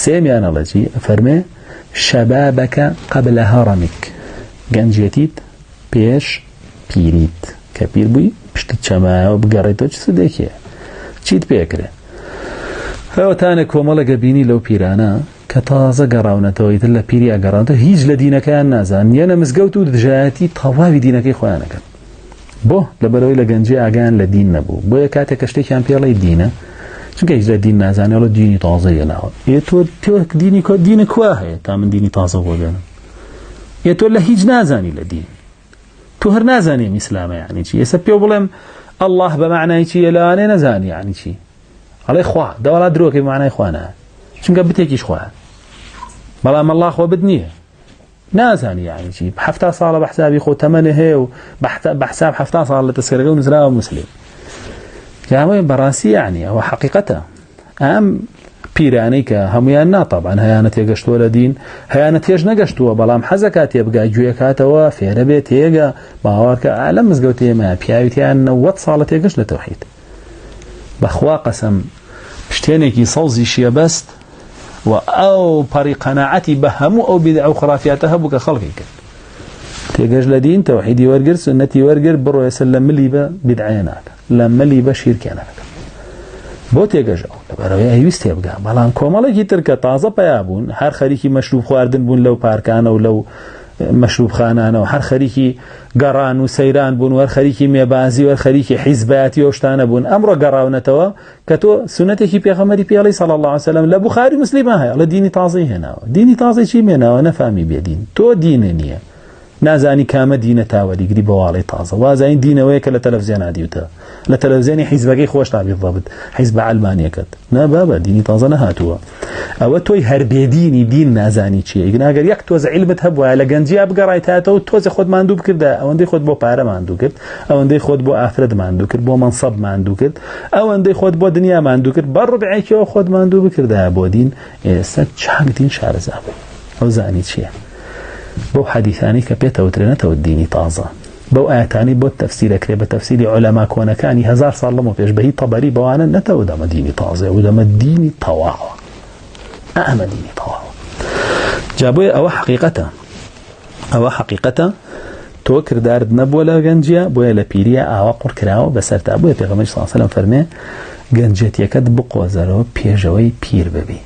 سێمیان ئەڵەجی فەرمێ شەبابەکە قبل هەڕەمێک گەنجێتیت پێش پیریت کە پیر بووی پشتت چەمایەوە بگەڕێتەوە چ سودێکیە چیت پێکرێ هەوەتانە کۆمەڵەگە بینی لەو پیرانە کە تازە گەڕاونەتەوە ئیتر لە پیری ئەگەڕاونەتەوە هیچ لە دینەکەیان نازان یەنە مزگەوت و دژایەتی تەواوی دینەکەی خۆیانەکەن بۆ لەبەرەوەی لە گەنجی ئاگیان لە دین نەبوو بۆیە کاتێک کە شتێکیان پێڵی دینە چونکە هیچ لە دین نازانێڵە دینی تازەیە ناوە تۆ دینی کوا هەیە تا من دینی تازە بۆ بێنم تۆ لە هیچ نازانی لە دین تو هەر نازانیم ئیسلامە یعنی چی ئێستا پێ بڵێم الله بە معنای چی لەوانەیە نەزانی یعنی چی ئەڵێ خوا دەوڵات درۆکەی معنای خوا نایە چونکە بتێکیش خوایە بەڵام الله خۆ بت نییە نازانی یعنی چی 70 ساڵە بە حسابی خۆ تەمەنە هەیە و بە حساب 70 ساڵ لە تەسکەرەکە و نزراوە مسلم جامەی بەڕاستی یعنی ئەوە حەقیقەتە ئەم پیرانەی کە هەمویان ناتەبان هەیانە تێگەشتووە لە دین هەیانە تێژ نەگەشتووە بەڵام حەزەکات تێبگای گوێکاتەوە فێرە بێت تێگە باوەڕکە لەم مزگەوتێمە پیاویتیان 90 ساڵە تێگەشت لە تەوحید بەخوا قەسەم شتێنێکی سەوزی شیە بەست و ئەو پەڕی قەناعەتی بە هەموو ئەو بیدع و خرافیاتە هەبوو کە خەڵقی کرد تێگەشت لە دین تەوحیدی وەرگر سنەتی وەرگر بڕۆ ێستا لە ملی بە بیدعە ناکە لە ملی بە شیرکیان ناکە بۆ تێگەژەوە لەبەرەوەی ئەویست تێبگا بەڵام کۆمەڵێکی تر کە تازە پیا بوون هەر خەریکی مەشروب خواردن بوون لەو پارکانە و لەو مەشروب خانانەوە هەر خەریکی گەڕان و سەیران بوون و هەر خەریکی مێبازی و هەر خەریکی حیزبەتی و شتانە بوون ئەمڕۆ گەڕاونەتەوە کە تۆ سنەتێکی پێغەمبەری پێڵی صلی الله علیه وسلم لە بوخاری مسلمە هەیە لە دینی تازەی هێناوە دینی تازەی چی مێناوە نەفامی بێدین تۆ دینە نییە نازانی کامە دینە تاوەریگری بەواڵی تازە وازین دینەوەیە کە لە تەلەڤیزیۆن دیوتە لە تەلەڤیزیۆنی حیزبەکەی خۆش تا بالضبط حیزب ئەلمانیەکەت نا بابا دینی تازە نەهاتووە ئەوە تۆی هەر بێدینی دین نازانی چیە ئەگەر یەک تۆزە عیلمت هەبووە لە گەنجیا بگەڕایتەوە تۆزە خۆت ماندوو بکردە ئەوەندەی خۆت بۆ پارە ماندوو کرد ئەوەندەی خۆت بۆ ئافرەت ماندوو کرد بۆ مەنسەب ماندوو کرد ئەوەندەی خۆت بۆ دنیا ماندوو کرد بە ڕبعێکەوە خۆت ماندوو بکردە بۆ دین ئێستا چاک دین شارەزا بوو ئەو زانی چییە بۆ حەدیثانی کە پێتەوترێنێتەوە دینی تازە بەو ئاەتانی بۆ تەفسیرەکرێ بە تەفسیری عولەما کۆنەکانی 1000 ساڵ لەمەوە پێش بەهی تەبەری بەوانە نەتەوە دەمە دینی تازە و دەمە دینی تەواوە ئەمە دینی تەواوە جا بۆیە ئەوە حەقیقەتە تۆ کردارت نەبووە لە گەنجیە بۆیە لە پیریە ئاوا قوڕ کراوە بەسەرتا بۆیە پێغەمبەر صلی الله علیه و سەلەم فەرمێ گەنجێتیەکەت بقۆزەرەوە پێشەوەی پیر ببی